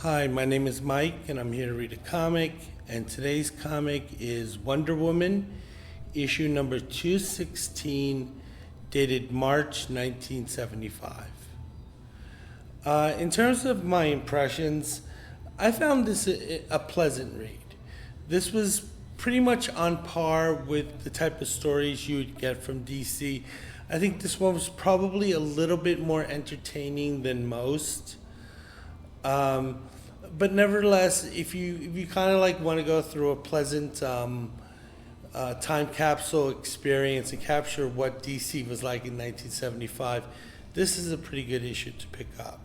Hi, my name is Mike, and I'm here to read a comic. And today's comic is Wonder Woman, issue number 216, dated March 1975. In terms of my impressions, I found this a pleasant read. This was pretty much on par with the type of stories you would get from DC. I think this one was probably a little bit more entertaining than most. But nevertheless, if you kind of like want to go through a pleasant time capsule experience and capture what DC was like in 1975, this is a pretty good issue to pick up.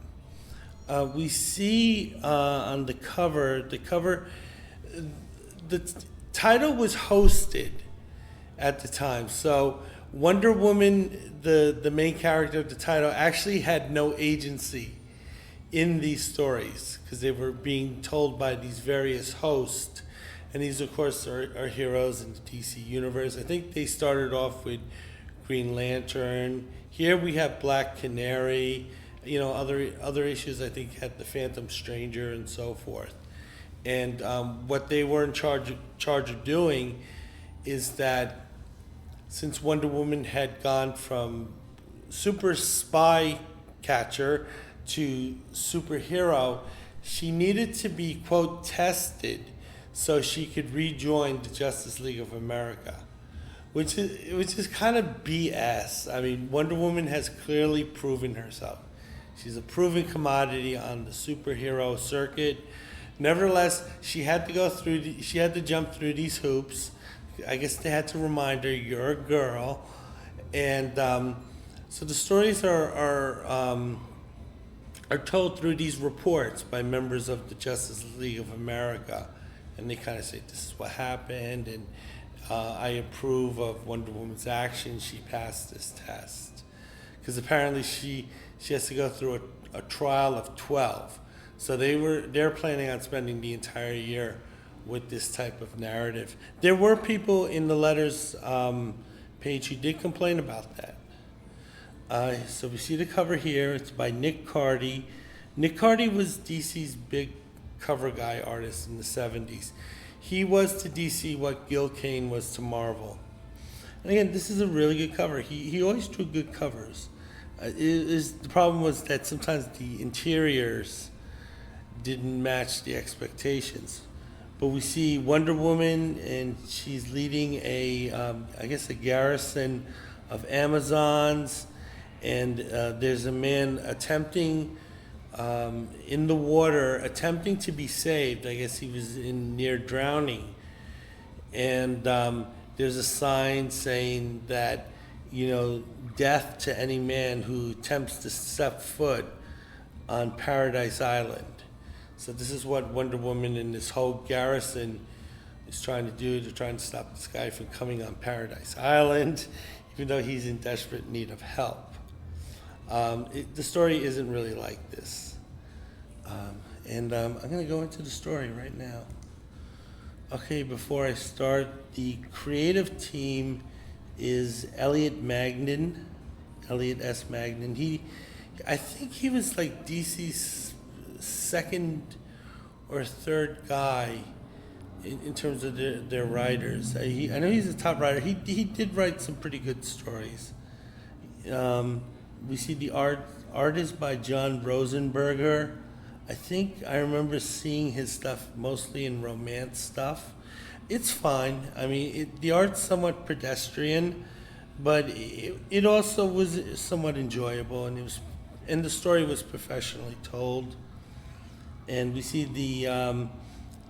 We see on the cover, the title was hosted at the time. So Wonder Woman, the main character of the title, actually had no agency in these stories because they were being told by these various hosts, and these of course are heroes in the DC universe. I think they started off with Green Lantern. Here we have Black Canary. Other issues I think had the Phantom Stranger and so forth. And what they were in charge of doing is that since Wonder Woman had gone from super spy catcher to superhero, she needed to be, quote, tested so she could rejoin the Justice League of America, which is kind of BS. I mean, Wonder Woman has clearly proven herself. She's a proven commodity on the superhero circuit. Nevertheless, she had to jump through these hoops. I guess they had to remind her, you're a girl. And so the stories are told through these reports by members of the Justice League of America. And they kind of say, this is what happened, and I approve of Wonder Woman's action. She passed this test. Because apparently she has to go through a trial of 12. So they're planning on spending the entire year with this type of narrative. There were people in the letters page who did complain about that. So we see the cover here. It's by Nick Cardy. Nick Cardy was DC's big cover guy artist in the 70s. He was to DC what Gil Kane was to Marvel. And again, this is a really good cover. He always drew good covers. The problem was that sometimes the interiors didn't match the expectations. But we see Wonder Woman, and she's leading a garrison of Amazons. And there's a man attempting in the water, attempting to be saved. I guess he was near drowning. And there's a sign saying that, death to any man who attempts to step foot on Paradise Island. So this is what Wonder Woman and this whole garrison is trying to do. They're trying to stop this guy from coming on Paradise Island, even though he's in desperate need of help. The story isn't really like this. I'm going to go into the story right now. Okay, before I start, the creative team is Elliot S. Magnin. I think he was like DC's second or third guy in terms of their writers. I know he's a top writer. He did write some pretty good stories. We see the art is by John Rosenberger. I think I remember seeing his stuff mostly in romance stuff. It's fine. I mean, the art's somewhat pedestrian, but it also was somewhat enjoyable, and the story was professionally told. And we see the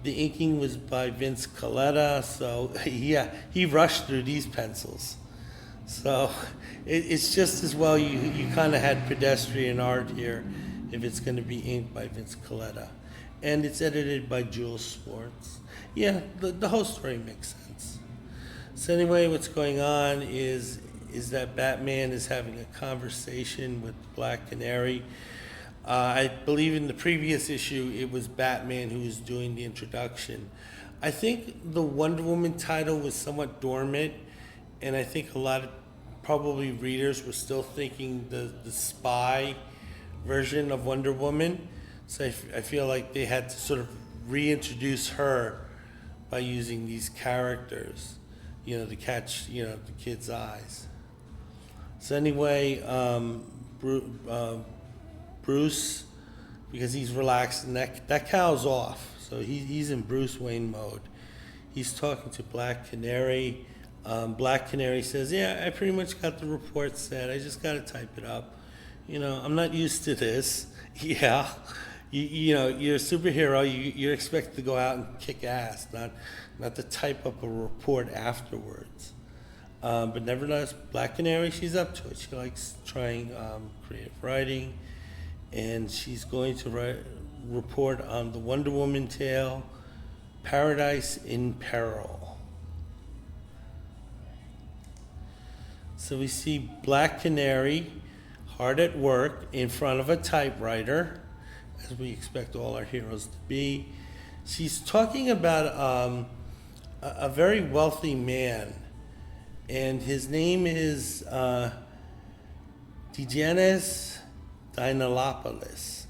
inking was by Vince Colletta. So yeah, he rushed through these pencils. So it's just as well you kind of had pedestrian art here if it's going to be inked by Vince Colletta. And it's edited by Jules Schwartz. Yeah, the whole story makes sense. So anyway, what's going on is that Batman is having a conversation with Black Canary. I believe in the previous issue it was Batman who was doing the introduction. I think the Wonder Woman title was somewhat dormant, and I think a lot of probably readers were still thinking the spy version of Wonder Woman. So I feel like they had to sort of reintroduce her by using these characters, to catch, the kids' eyes. So anyway, Bruce, because he's relaxed, and that cow's off. So he's in Bruce Wayne mode. He's talking to Black Canary. Black Canary says, yeah, I pretty much got the report set. I just got to type it up. I'm not used to this. Yeah. You're a superhero. You're expected to go out and kick ass, not to type up a report afterwards. But nevertheless, Black Canary, she's up to it. She likes trying creative writing, and she's going to report on the Wonder Woman tale, Paradise in Peril. So we see Black Canary hard at work in front of a typewriter, as we expect all our heroes to be. She's talking about a very wealthy man, and his name is Diogenes Diamandopoulos.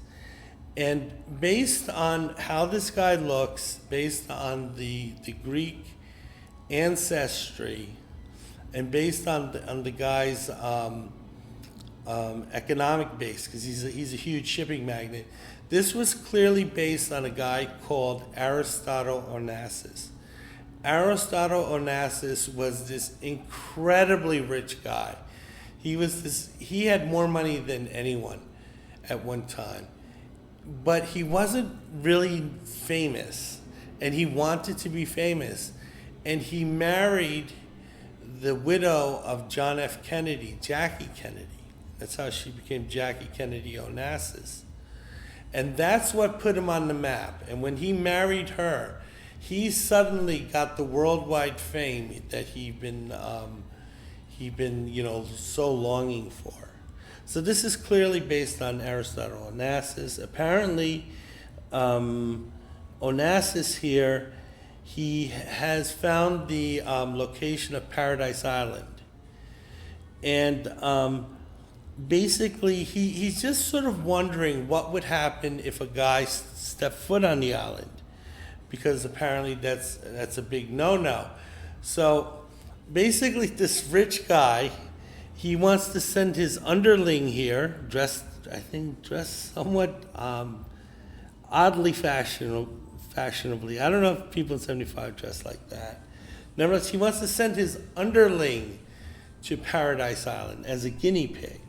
And based on how this guy looks, based on the Greek ancestry, and based on the guy's economic base, because he's a huge shipping magnate, this was clearly based on a guy called Aristotle Onassis. Aristotle Onassis was this incredibly rich guy. He had more money than anyone at one time, but he wasn't really famous, and he wanted to be famous, and he married the widow of John F. Kennedy, Jackie Kennedy. That's how she became Jackie Kennedy Onassis. And that's what put him on the map. And when he married her, he suddenly got the worldwide fame that he'd been so longing for. So this is clearly based on Aristotle Onassis. Apparently, Onassis here, he has found the location of Paradise Island. And basically, he's just sort of wondering what would happen if a guy stepped foot on the island, because apparently that's a big no-no. So basically, this rich guy, he wants to send his underling here, dressed somewhat oddly fashionably. I don't know if people in 75 dress like that. Nevertheless, he wants to send his underling to Paradise Island as a guinea pig.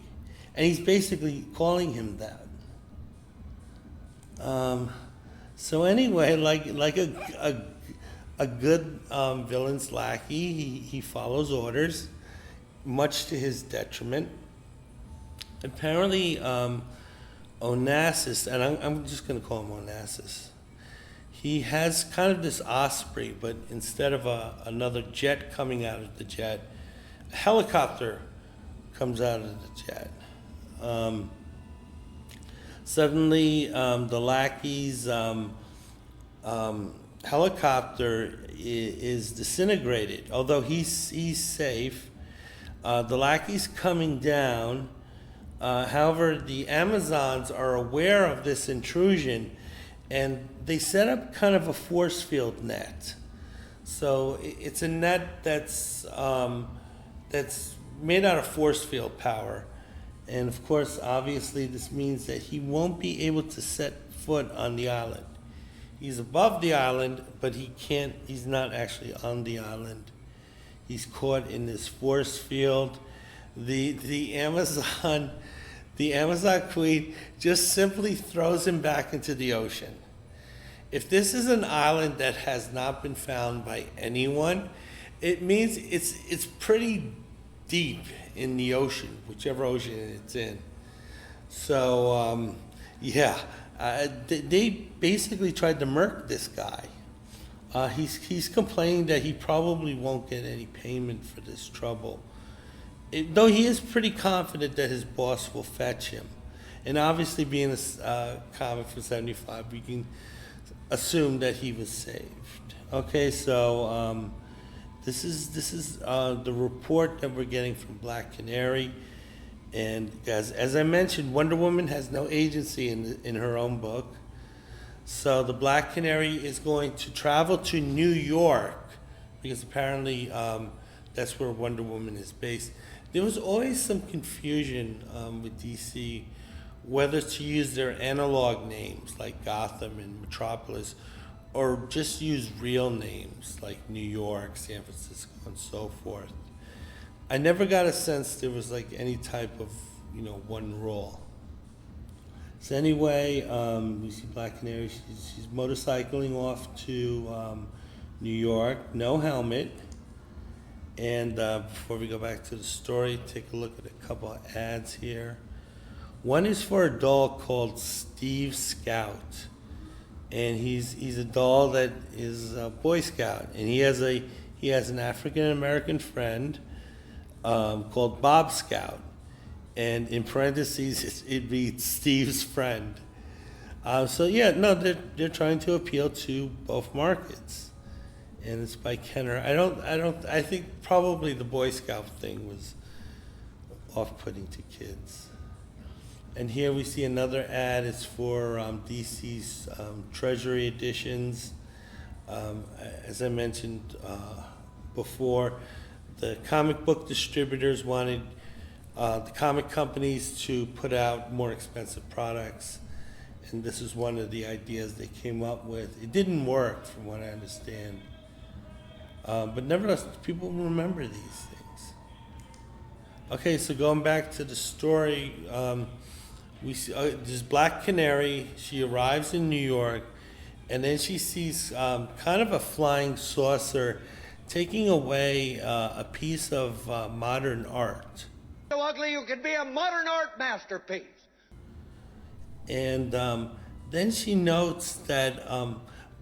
And he's basically calling him that. So anyway, like a good villain's lackey, he follows orders, much to his detriment. Apparently, Onassis, and I'm just going to call him Onassis, he has kind of this osprey, but instead of another jet coming out of the jet, a helicopter comes out of the jet. Suddenly, the lackey's helicopter is disintegrated. Although he's safe, the lackey's coming down. However, the Amazons are aware of this intrusion, and they set up kind of a force field net. So it's a net that's made out of force field power. And of course, obviously, this means that he won't be able to set foot on the island. He's above the island, but he's not actually on the island. He's caught in this force field. The Amazon queen just simply throws him back into the ocean. If this is an island that has not been found by anyone, it means it's pretty deep in the ocean, whichever ocean it's in. So, they basically tried to murk this guy. He's complaining that he probably won't get any payment for this trouble, though he is pretty confident that his boss will fetch him. And obviously, being a comic from '75, we can assume that he was saved. Okay, so this is the report that we're getting from Black Canary. And as I mentioned, Wonder Woman has no agency in her own book. So the Black Canary is going to travel to New York because apparently that's where Wonder Woman is based. There was always some confusion with DC whether to use their analog names like Gotham and Metropolis or just use real names like New York, San Francisco, and so forth. I never got a sense there was like any type of, one rule. So anyway, we see Black Canary, she's motorcycling off to New York, no helmet. And before we go back to the story, take a look at a couple of ads here. One is for a doll called Steve Scout. And he's a doll that is a Boy Scout. And he has an African-American friend called Bob Scout. And in parentheses, it reads Steve's friend. They're trying to appeal to both markets, and it's by Kenner. I think probably the Boy Scout thing was off-putting to kids. And here we see another ad. It's for DC's Treasury editions. As I mentioned before, the comic book distributors wanted the comic companies to put out more expensive products, and this is one of the ideas they came up with. It didn't work, from what I understand, but nevertheless, people remember these things. Okay, so going back to the story, we see this Black Canary. She arrives in New York, and then she sees kind of a flying saucer taking away a piece of modern art. So ugly you could be a modern art masterpiece. And then she notes that,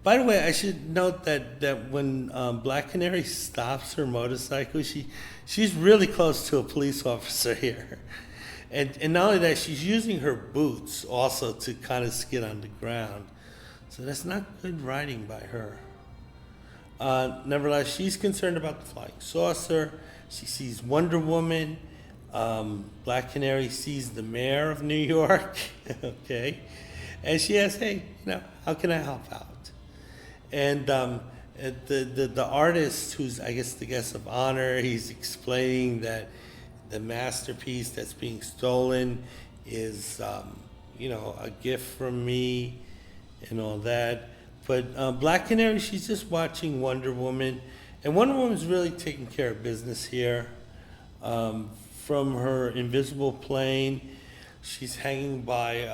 by the way, I should note that when Black Canary stops her motorcycle, she's really close to a police officer here. And not only that, she's using her boots also to kind of skid on the ground. So that's not good riding by her. Nevertheless, she's concerned about the flying saucer. She sees Wonder Woman. Black Canary sees the mayor of New York, okay, and she asks, "Hey, how can I help out?" And the artist, who's I guess the guest of honor, he's explaining that the masterpiece that's being stolen is, a gift from me, and all that. But Black Canary, she's just watching Wonder Woman, and Wonder Woman's really taking care of business here. From her invisible plane, she's hanging by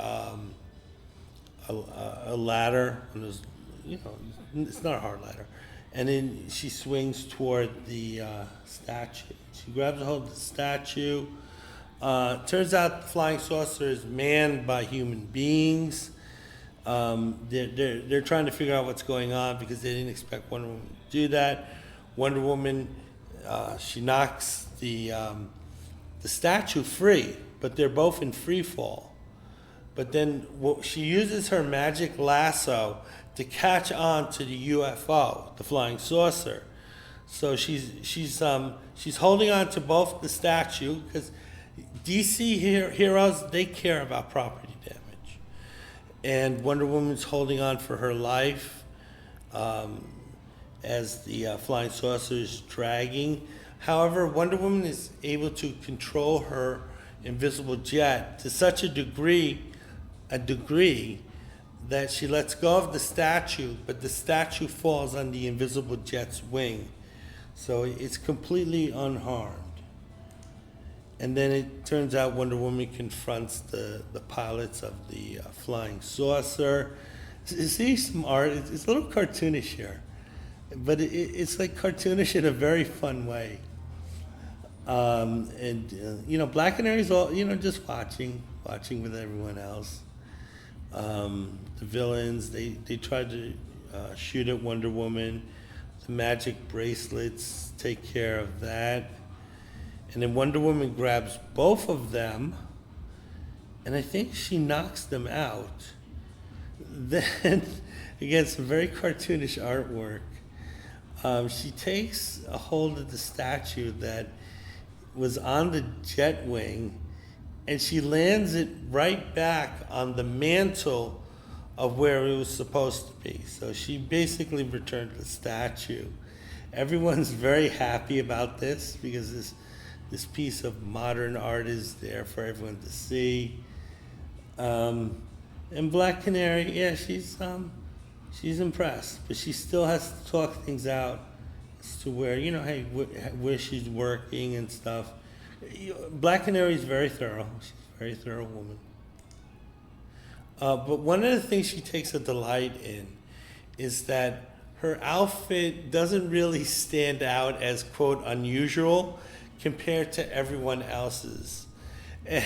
a ladder. And there's, it's not a hard ladder. And then she swings toward the statue. She grabs a hold of the statue. Turns out the flying saucer is manned by human beings. They're trying to figure out what's going on because they didn't expect Wonder Woman to do that. Wonder Woman, she knocks the statue free, but they're both in free fall. But then she uses her magic lasso to catch on to the UFO, the flying saucer. So she's holding on to both the statue because DC heroes, they care about property damage, and Wonder Woman's holding on for her life as the flying saucer is dragging. However, Wonder Woman is able to control her invisible jet to such a degree that she lets go of the statue, but the statue falls on the invisible jet's wing. So it's completely unharmed. And then it turns out Wonder Woman confronts the pilots of the flying saucer. See some art, it's a little cartoonish here, but it's like cartoonish in a very fun way. Black Canary's all, just watching with everyone else. The villains, they tried to shoot at Wonder Woman. The magic bracelets take care of that. And then Wonder Woman grabs both of them, and I think she knocks them out. Then, again, some very cartoonish artwork. She takes a hold of the statue that was on the jet wing, and she lands it right back on the mantle of where it was supposed to be. So she basically returned the statue. Everyone's very happy about this because this piece of modern art is there for everyone to see. And Black Canary, yeah, she's impressed, but she still has to talk things out as to where, hey, where she's working and stuff. Black Canary is very thorough. She's a very thorough woman. But one of the things she takes a delight in is that her outfit doesn't really stand out as, quote, unusual compared to everyone else's. And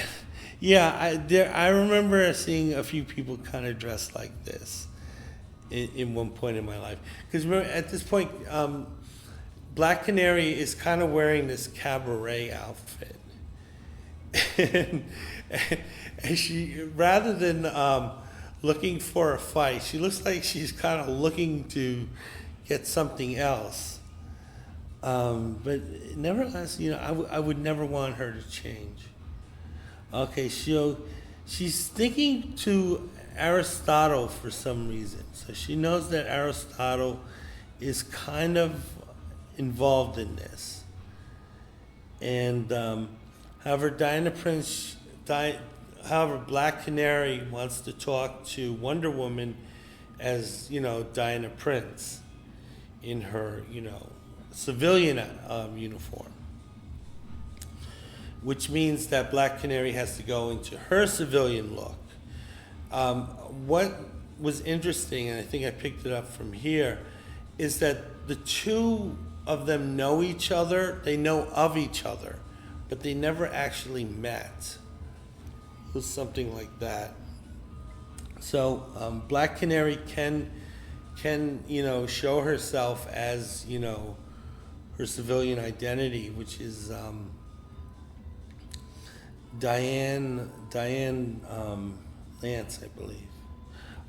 yeah, I remember seeing a few people kind of dressed like this in one point in my life. Because remember, at this point, Black Canary is kind of wearing this cabaret outfit. and she, rather than looking for a fight, she looks like she's kind of looking to get something else. But nevertheless, I would never want her to change. Okay, she's thinking to Aristotle for some reason. So she knows that Aristotle is kind of involved in this. And however, Black Canary wants to talk to Wonder Woman as, Diana Prince in her, civilian uniform. Which means that Black Canary has to go into her civilian look. What was interesting, and I think I picked it up from here, is that the two of them know each other, they know of each other, but they never actually met. It was something like that. So Black Canary can show herself as, her civilian identity, which is Diane Lance, I believe.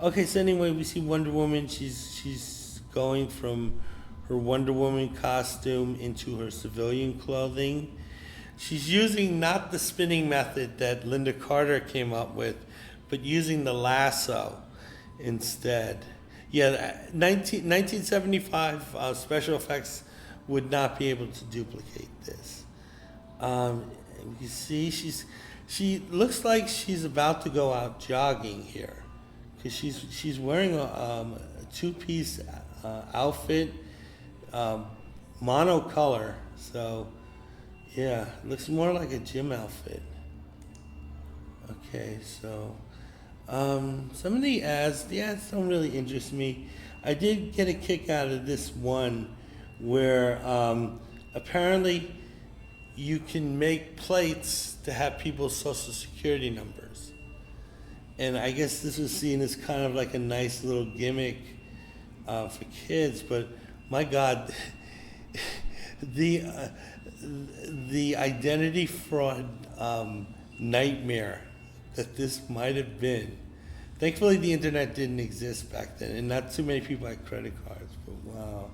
Okay, so anyway, we see Wonder Woman. She's going from her Wonder Woman costume into her civilian clothing. She's using not the spinning method that Linda Carter came up with, but using the lasso instead. Yeah, 1975 special effects would not be able to duplicate this. You see, she looks like she's about to go out jogging here, because she's wearing a two-piece outfit, monocolor. So, yeah, looks more like a gym outfit. Okay, so some of the ads don't really interest me. I did get a kick out of this one where apparently you can make plates to have people's social security numbers. And I guess this was seen as kind of like a nice little gimmick for kids, but my God, the identity fraud nightmare that this might have been. Thankfully, the internet didn't exist back then, and not too many people had credit cards, but wow.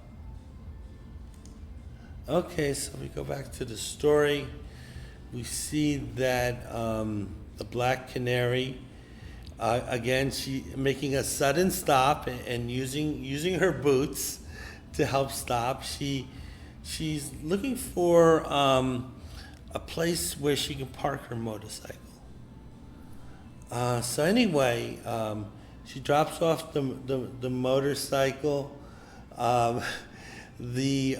Okay, so we go back to the story. We see that the Black Canary, again, she making a sudden stop and using her boots to help stop. She's looking for a place where she can park her motorcycle. So anyway, she drops off the motorcycle. The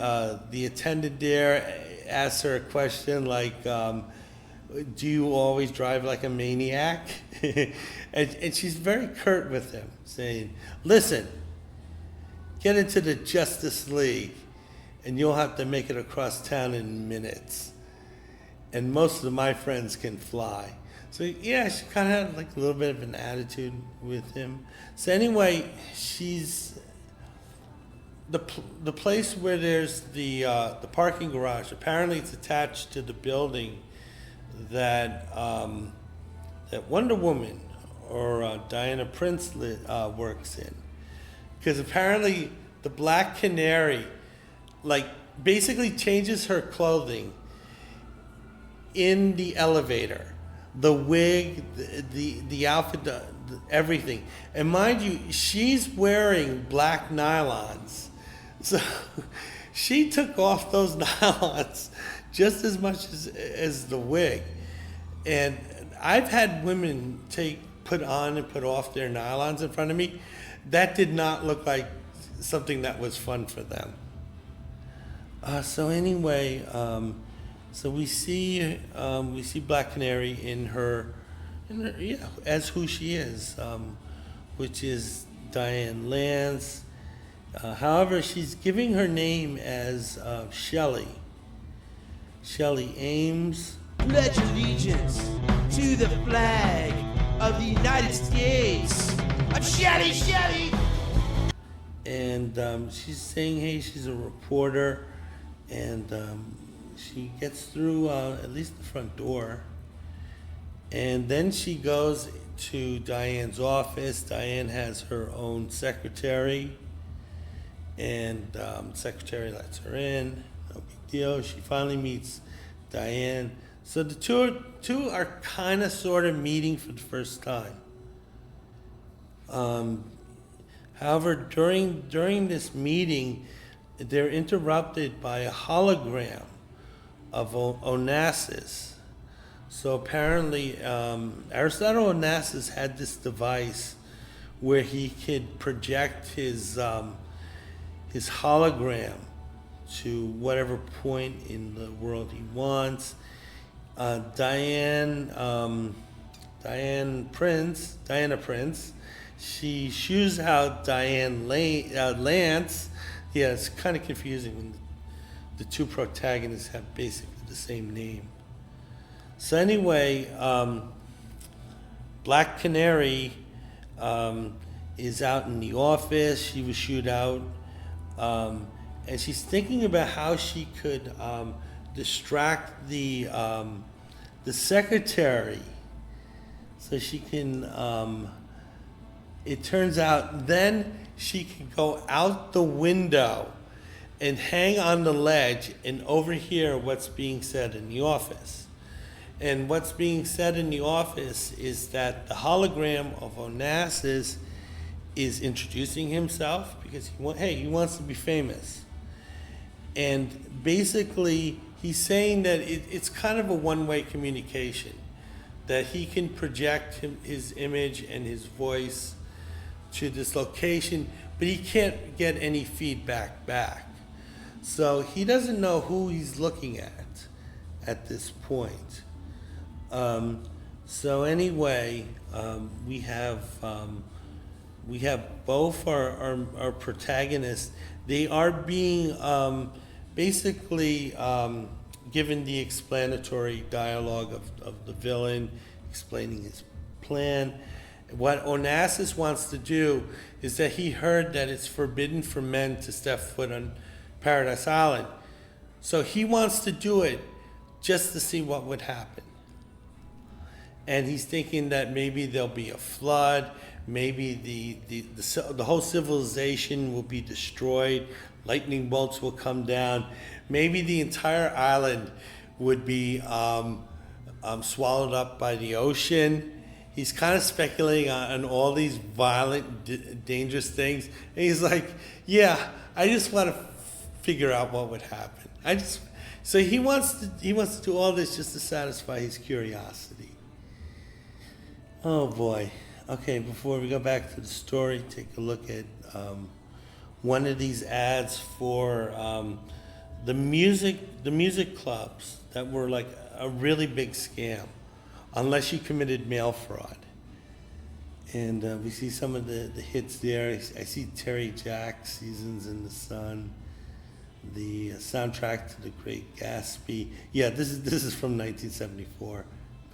attendant there asks her a question like, do you always drive like a maniac? and she's very curt with him, saying, listen, get into the Justice League and you'll have to make it across town in minutes. And most of my friends can fly. So yeah, she kind of had like a little bit of an attitude with him. So anyway, she's the place where there's the parking garage. Apparently, it's attached to the building that that Wonder Woman or Diana Prince works in. Because apparently, the Black Canary, like, basically changes her clothing in the elevator. The wig, the outfit, everything. And mind you, she's wearing black nylons. So she took off those nylons just as much as the wig. And I've had women put on and put off their nylons in front of me. That did not look like something that was fun for them. So anyway, so we see Black Canary in her as who she is, which is Diane Lance. However, she's giving her name as Shelley Ames. Pledge allegiance to the flag of the United States. I'm Shelley. And she's saying, hey, she's a reporter, and she gets through at least the front door. And then she goes to Diane's office. Diane has her own secretary, and secretary lets her in. No big deal. She finally meets Diane. So the two are kind of sort of meeting for the first time. However, during this meeting, they're interrupted by a hologram of Onassis. So apparently, Aristotle Onassis had this device where he could project his hologram to whatever point in the world he wants. Diana Prince, she shoos out Diane Lance. Yeah, it's kind of confusing when the two protagonists have basically the same name. So anyway, Black Canary is out in the office. She was shooed out, and she's thinking about how she could distract the secretary, so she can. It turns out then she can go out the window and hang on the ledge and overhear what's being said in the office. And what's being said in the office is that the hologram of Onassis is introducing himself because he wants to be famous. And basically, he's saying that it's kind of a one-way communication, that he can project his image and his voice to this location, but he can't get any feedback back. So he doesn't know who he's looking at this point. So anyway, we have both our protagonists. They are being basically given the explanatory dialogue of the villain, explaining his plan. What Onassis wants to do is that he heard that it's forbidden for men to step foot on Paradise Island. So he wants to do it just to see what would happen. And he's thinking that maybe there'll be a flood, maybe the whole civilization will be destroyed, lightning bolts will come down, maybe the entire island would be swallowed up by the ocean. He's kind of speculating on all these violent, dangerous things. And he's like, yeah, I just want to figure out what would happen. So he wants to do all this just to satisfy his curiosity. Oh boy. Okay, before we go back to the story, take a look at one of these ads for the music clubs that were like a really big scam, unless you committed mail fraud. And we see some of the hits there. I see Terry Jack, Seasons in the Sun, the soundtrack to The Great Gatsby. Yeah, this is from 1974.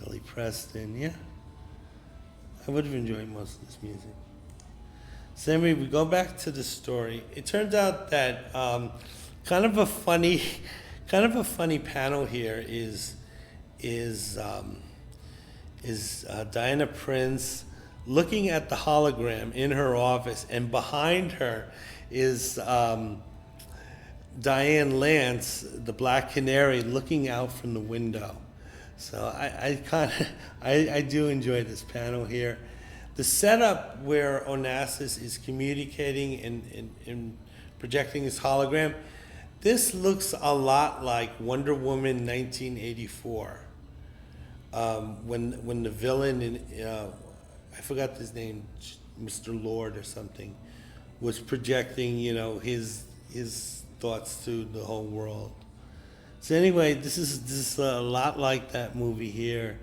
Billy Preston, yeah. I would have enjoyed most of this music. So anyway, we go back to the story. It turns out that kind of a funny panel here is Diana Prince looking at the hologram in her office, and behind her is Diane Lance, the Black Canary, looking out from the window. So I do enjoy this panel here. the setup where Onassis is communicating and projecting his hologram, this looks a lot like Wonder Woman 1984. When the villain I forgot his name, Mr. Lord or something, was projecting, his thoughts to the whole world. So anyway, this is a lot like that movie here,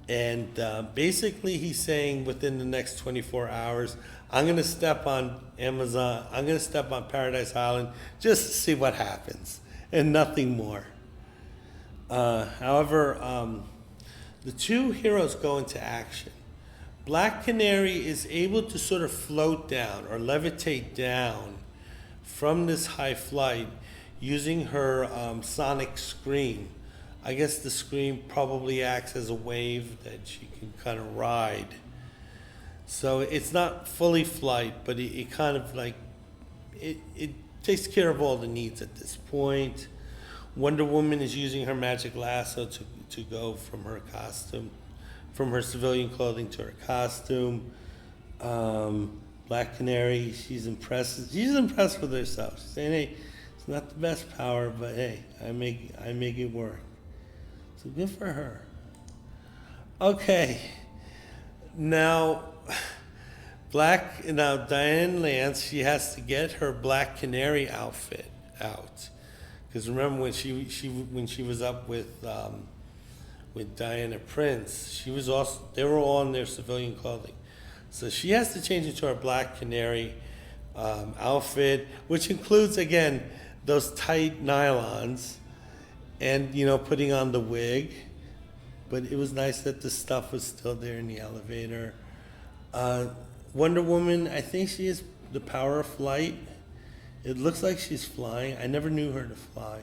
and basically he's saying within the next 24 hours, I'm gonna step on Amazon, I'm gonna step on Paradise Island just to see what happens, and nothing more. However, the two heroes go into action. Black Canary is able to sort of float down or levitate down from this high flight using her sonic scream. I guess the scream probably acts as a wave that she can kind of ride. So it's not fully flight, but it kind of like, it takes care of all the needs at this point. Wonder Woman is using her magic lasso to go from her costume, from her civilian clothing to her costume. Black Canary, she's impressed with herself. She's saying, hey, it's not the best power, but hey, I make it work. So good for her. Okay. Now Diane Lance, she has to get her Black Canary outfit out. Because remember when she was up with Diana Prince, they were all in their civilian clothing. So she has to change into her Black Canary outfit, which includes, again, those tight nylons and, putting on the wig. But it was nice that the stuff was still there in the elevator. Wonder Woman, I think she has the power of flight. It looks like she's flying. I never knew her to fly.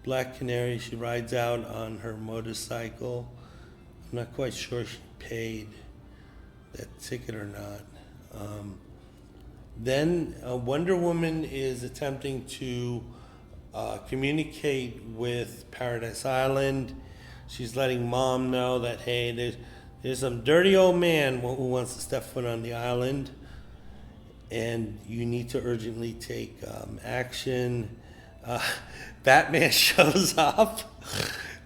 Black Canary, she rides out on her motorcycle. I'm not quite sure she paid that ticket or not. Then Wonder Woman is attempting to communicate with Paradise Island. She's letting Mom know that, hey, there's some dirty old man who wants to step foot on the island, and you need to urgently take action. Batman shows up.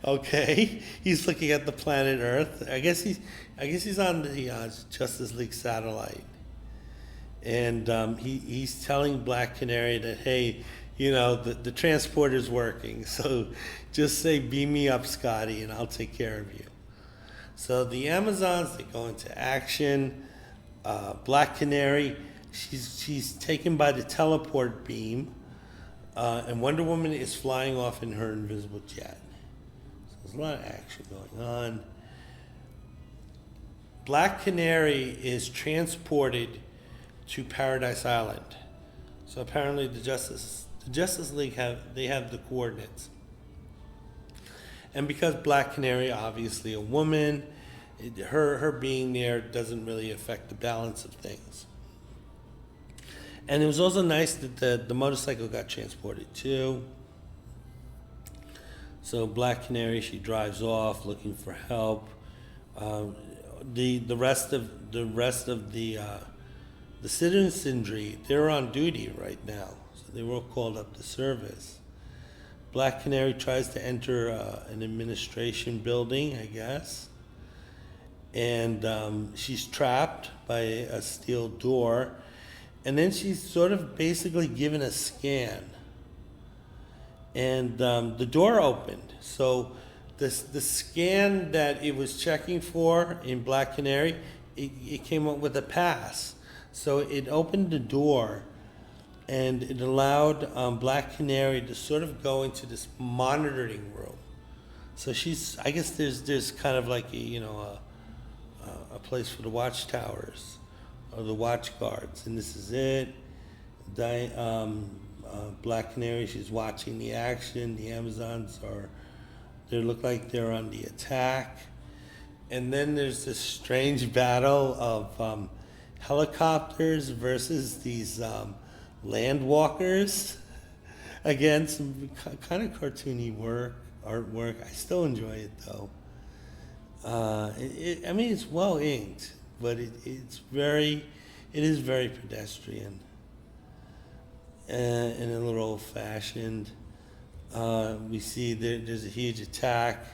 Okay, he's looking at the planet Earth. I guess he's on the Justice League satellite, and he's telling Black Canary that, hey, the transporter's working, so just say, beam me up, Scotty, and I'll take care of you. So the Amazons, they go into action. Black Canary, she's taken by the teleport beam, and Wonder Woman is flying off in her invisible jet. So there's a lot of action going on. Black Canary is transported to Paradise Island. So apparently the Justice League have the coordinates. And because Black Canary, obviously a woman, her being there doesn't really affect the balance of things. And it was also nice that the motorcycle got transported too. So Black Canary, she drives off looking for help. The rest of the Citizen Sindri, they're on duty right now, so they were all called up to service. Black Canary tries to enter an administration building, I guess, and she's trapped by a steel door, and then she's sort of basically given a scan, and the door opened. So the scan that it was checking for in Black Canary, it came up with a pass. So it opened the door, and it allowed Black Canary to sort of go into this monitoring room. So I guess there's kind of like a place for the watchtowers or the watch guards, and this is it. Black Canary, she's watching the action. The Amazons they look like they're on the attack, and then there's this strange battle of helicopters versus these land walkers. Again, some kind of cartoony artwork. I still enjoy it though. It's well inked. but it is very pedestrian and a little old-fashioned. We see there's a huge attack.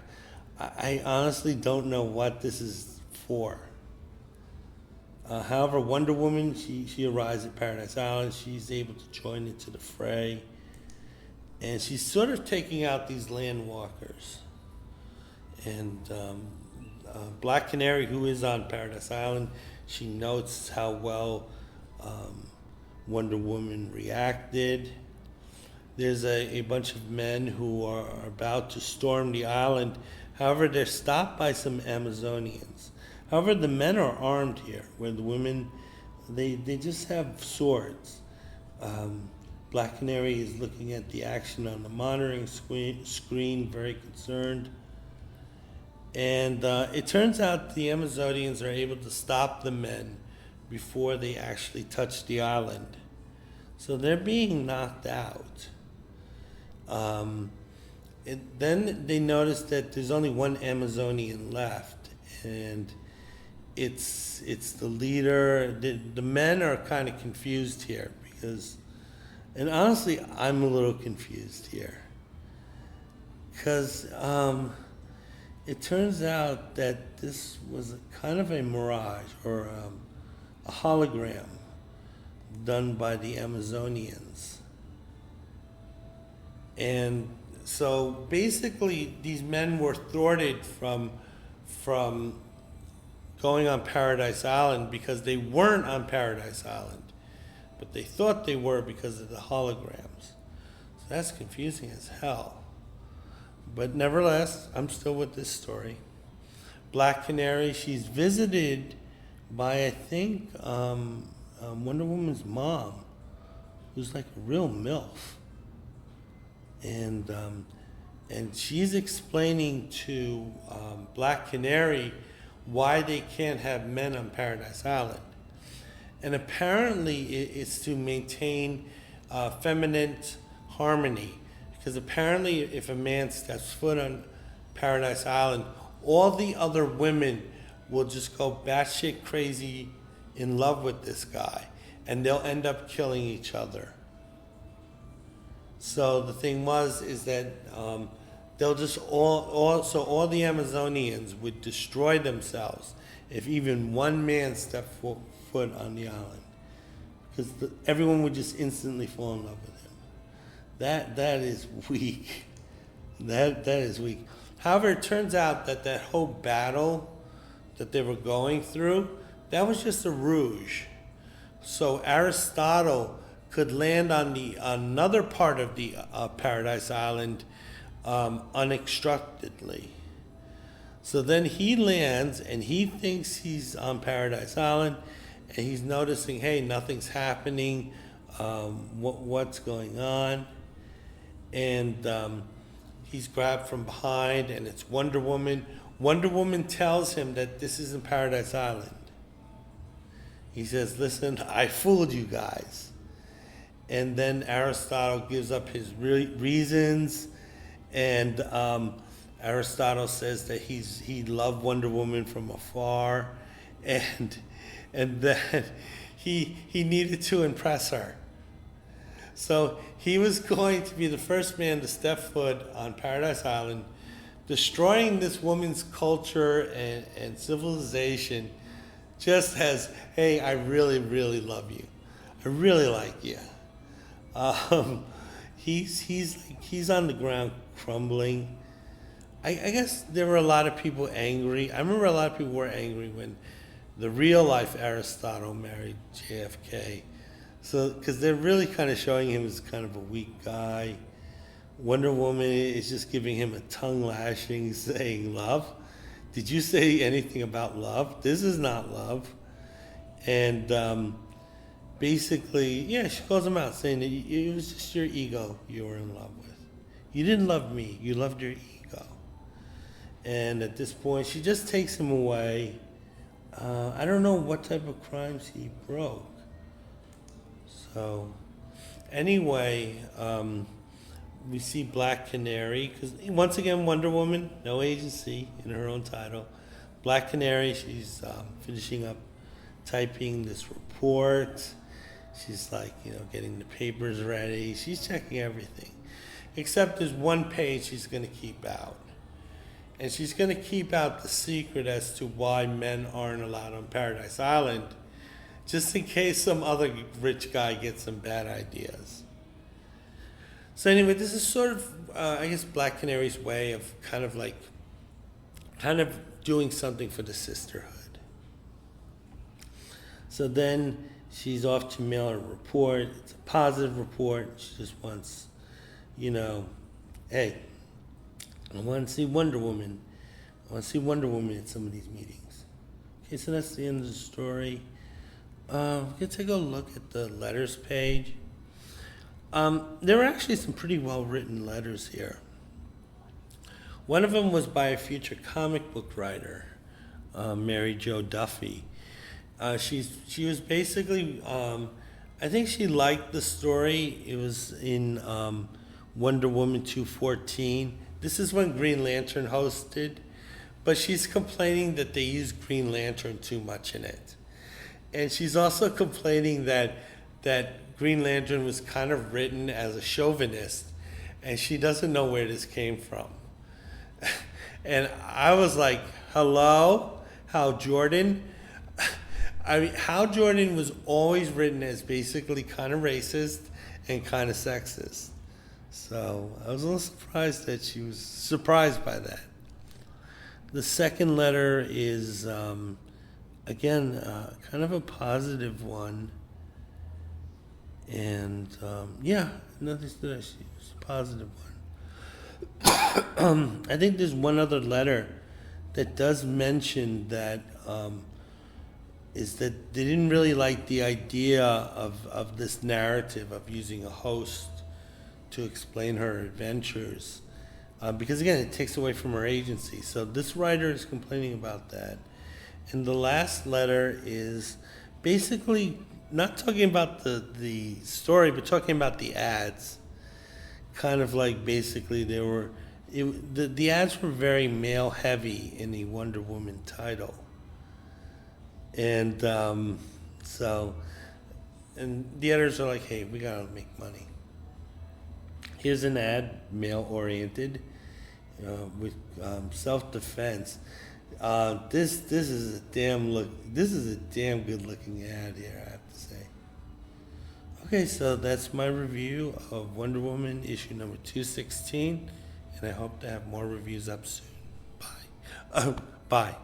I honestly don't know what this is for. However, Wonder Woman, she arrives at Paradise Island. She's able to join into the fray. And she's sort of taking out these land walkers. And Black Canary, who is on Paradise Island, she notes how well Wonder Woman reacted. There's a bunch of men who are about to storm the island. However, they're stopped by some Amazonians. However, the men are armed here, where the women, they just have swords. Black Canary is looking at the action on the monitoring screen, very concerned. And it turns out the Amazonians are able to stop the men before they actually touch the island. So they're being knocked out. Then they notice that there's only one Amazonian left, and it's the leader. The men are kind of confused here because, and honestly, I'm a little confused here because it turns out that this was kind of a mirage or a hologram done by the Amazonians. And so basically these men were thwarted from going on Paradise Island because they weren't on Paradise Island, but they thought they were because of the holograms. So that's confusing as hell. But nevertheless, I'm still with this story. Black Canary, she's visited by, I think, Wonder Woman's mom, who's like a real MILF. And she's explaining to Black Canary why they can't have men on Paradise Island. And apparently it's to maintain feminine harmony. Because apparently if a man steps foot on Paradise Island, all the other women will just go batshit crazy in love with this guy. And they'll end up killing each other. So the thing is that they'll just all the Amazonians would destroy themselves if even one man stepped foot on the island, because everyone would just instantly fall in love with him. That is weak. That is weak. However, it turns out that whole battle that they were going through, that was just a rouge. So Aristotle could land on another part of the Paradise Island unobstructedly. So then he lands and he thinks he's on Paradise Island, and he's noticing, hey, nothing's happening. What's going on? And he's grabbed from behind, and it's Wonder Woman. Wonder Woman tells him that this isn't Paradise Island. He says, listen, I fooled you guys. And then Aristotle gives up his reasons, and Aristotle says that he loved Wonder Woman from afar, and that he needed to impress her. So he was going to be the first man to step foot on Paradise Island, destroying this woman's culture and civilization, just as, hey, I really, really love you. I really like you. He's on the ground crumbling. I guess there were a lot of people angry. I remember a lot of people were angry when the real life Aristotle married JFK. So, because they're really kind of showing him as kind of a weak guy. Wonder Woman is just giving him a tongue lashing, saying, love? Did you say anything about love? This is not love. And basically, yeah, she calls him out, saying that it was just your ego you were in love with. You didn't love me, you loved your ego. And at this point, she just takes him away. I don't know what type of crimes he broke. So, anyway, we see Black Canary, because once again, Wonder Woman, no agency in her own title. Black Canary, she's finishing up typing this report. She's like, getting the papers ready. She's checking everything. Except there's one page she's going to keep out. And she's going to keep out the secret as to why men aren't allowed on Paradise Island, just in case some other rich guy gets some bad ideas. So anyway, this is sort of, I guess, Black Canary's way of kind of doing something for the sisterhood. So then she's off to mail a report. It's a positive report. She just wants, hey, I want to see Wonder Woman. I want to see Wonder Woman at some of these meetings. Okay, so that's the end of the story. We can take a look at the letters page. There are actually some pretty well-written letters here. One of them was by a future comic book writer, Mary Jo Duffy. She was basically, I think she liked the story. It was in Wonder Woman 214. This is when Green Lantern hosted, but she's complaining that they use Green Lantern too much in it. And she's also complaining that Green Lantern was kind of written as a chauvinist, and she doesn't know where this came from. And I was like, hello, Hal Jordan? I mean, Hal Jordan was always written as basically kind of racist and kind of sexist. So I was a little surprised that she was surprised by that. The second letter is, again, kind of a positive one. And, nothing stood out. It's a positive one. I think there's one other letter that does mention that, is that they didn't really like the idea of this narrative of using a host to explain her adventures. Because again, it takes away from her agency. So this writer is complaining about that. And the last letter is basically not talking about the story, but talking about the ads. Kind of like basically the ads were very male heavy in the Wonder Woman title. And and the editors are like, hey, we gotta make money. Here's an ad, male oriented, with self-defense. This is a damn good looking ad here, I have to say. Okay, so that's my review of Wonder Woman issue number 216, and I hope to have more reviews up soon. Bye. Bye.